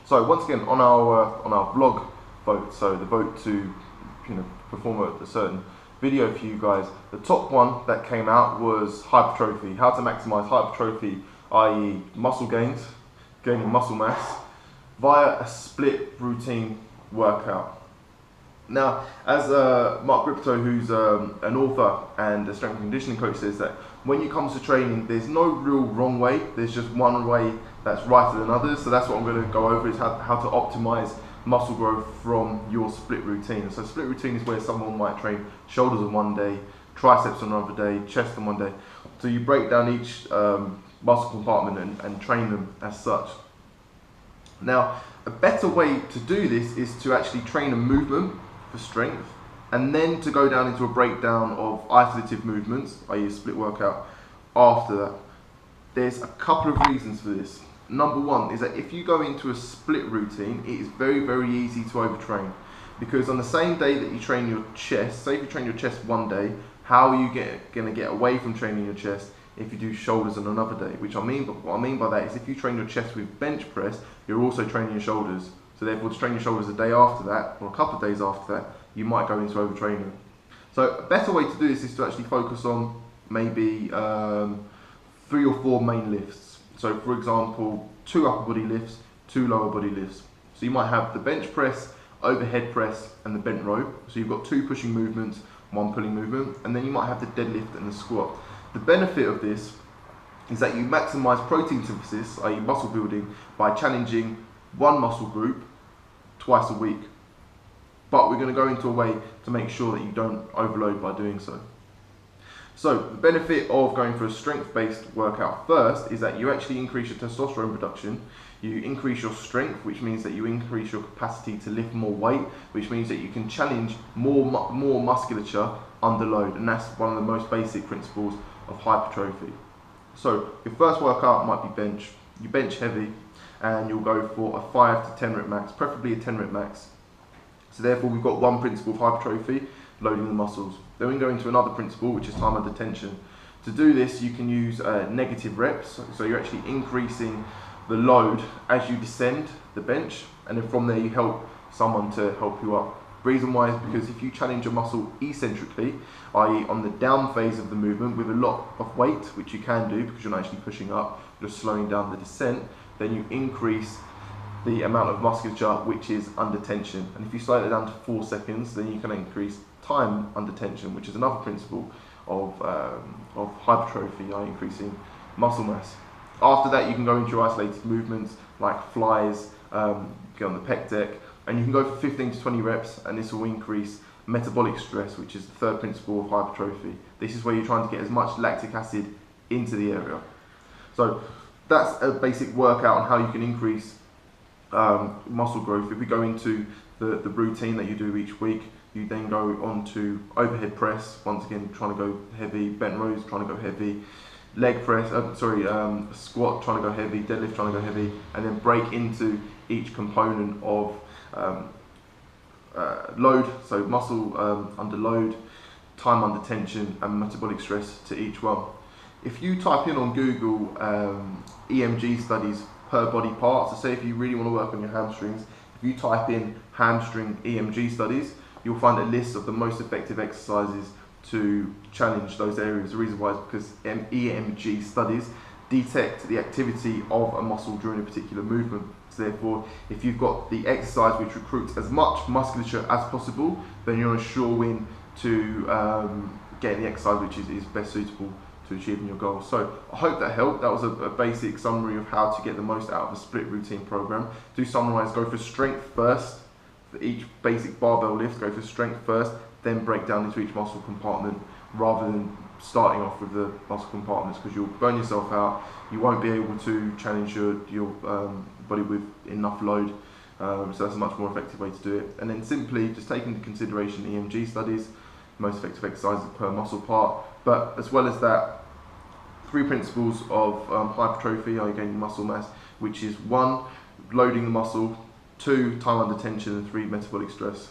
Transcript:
So once again, on our blog vote, so the vote to perform a certain video for you guys, the top one that came out was hypertrophy. How to maximize hypertrophy, i.e. muscle gains, gaining muscle mass via a split routine workout. Now, as Mark Gripto, who's an author and a strength and conditioning coach, says that when you come to training, there's no real wrong way. There's just one way that's righter than others. So that's what I'm going to go over, is how to optimize muscle growth from your split routine. So split routine is where someone might train shoulders on one day, triceps on another day, chest on one day. So you break down each muscle compartment and train them as such. Now, a better way to do this is to actually train a movement for strength, and then to go down into a breakdown of isolative movements, i.e. a split workout, after that. There's a couple of reasons for this. Number one is that if you go into a split routine, it is very, very easy to overtrain, because on the same day that you train your chest, say if you train your chest one day, how are you going to get away from training your chest if you do shoulders on another day? What I mean by that is, if you train your chest with bench press, you're also training your shoulders. So therefore, to train your shoulders a day after that, or a couple of days after that, you might go into overtraining. So a better way to do this is to actually focus on maybe 3 or 4 main lifts. So for example, 2 upper body lifts, 2 lower body lifts. So you might have the bench press, overhead press, and the bent row. So you've got 2 pushing movements, 1 pulling movement, and then you might have the deadlift and the squat. The benefit of this is that you maximize protein synthesis, i.e. muscle building, by challenging one muscle group twice a week. But we're going to go into a way to make sure that you don't overload by doing so. So the benefit of going for a strength-based workout first is that you actually increase your testosterone production, you increase your strength, which means that you increase your capacity to lift more weight, which means that you can challenge more musculature under load, and that's one of the most basic principles of hypertrophy. So your first workout might be bench. You bench heavy, and you'll go for a 5 to 10 rep max, preferably a 10 rep max. So therefore we've got one principle of hypertrophy, loading the muscles. Then we can go into another principle, which is time under tension. To do this, you can use negative reps, so you're actually increasing the load as you descend the bench, and then from there you help someone to help you up. Reason why is because if you challenge a muscle eccentrically, i.e. on the down phase of the movement with a lot of weight, which you can do because you're not actually pushing up, you're slowing down the descent, then you increase the amount of musculature which is under tension. And if you slow it down to 4 seconds, then you can increase time under tension, which is another principle of hypertrophy, increasing muscle mass. After that, you can go into your isolated movements like flies, get on the pec deck, and you can go for 15 to 20 reps, and this will increase metabolic stress, which is the third principle of hypertrophy. This is where you're trying to get as much lactic acid into the area. So that's a basic workout on how you can increase muscle growth. If we go into the routine that you do each week, you then go on to overhead press, once again trying to go heavy, bent rows trying to go heavy, leg press, squat trying to go heavy, deadlift trying to go heavy, and then break into each component of load, so muscle under load, time under tension, and metabolic stress to each one. If you type in on Google EMG studies per body part, so say if you really want to work on your hamstrings, if you type in hamstring EMG studies, you'll find a list of the most effective exercises to challenge those areas. The reason why is because EMG studies detect the activity of a muscle during a particular movement. So therefore, if you've got the exercise which recruits as much musculature as possible, then you're on a sure win to getting the exercise which is best suitable to achieving your goals. So I hope that helped. That was a basic summary of how to get the most out of a split routine program. To summarize, go for strength first. For each basic barbell lift, go for strength first, then break down into each muscle compartment, rather than starting off with the muscle compartments, because you'll burn yourself out. You won't be able to challenge your body with enough load. So that's a much more effective way to do it. And then simply just take into consideration EMG studies, most effective exercises per muscle part. But as well as that, 3 principles of hypertrophy, are gaining muscle mass, which is 1, loading the muscle, 2, time under tension, and 3, metabolic stress.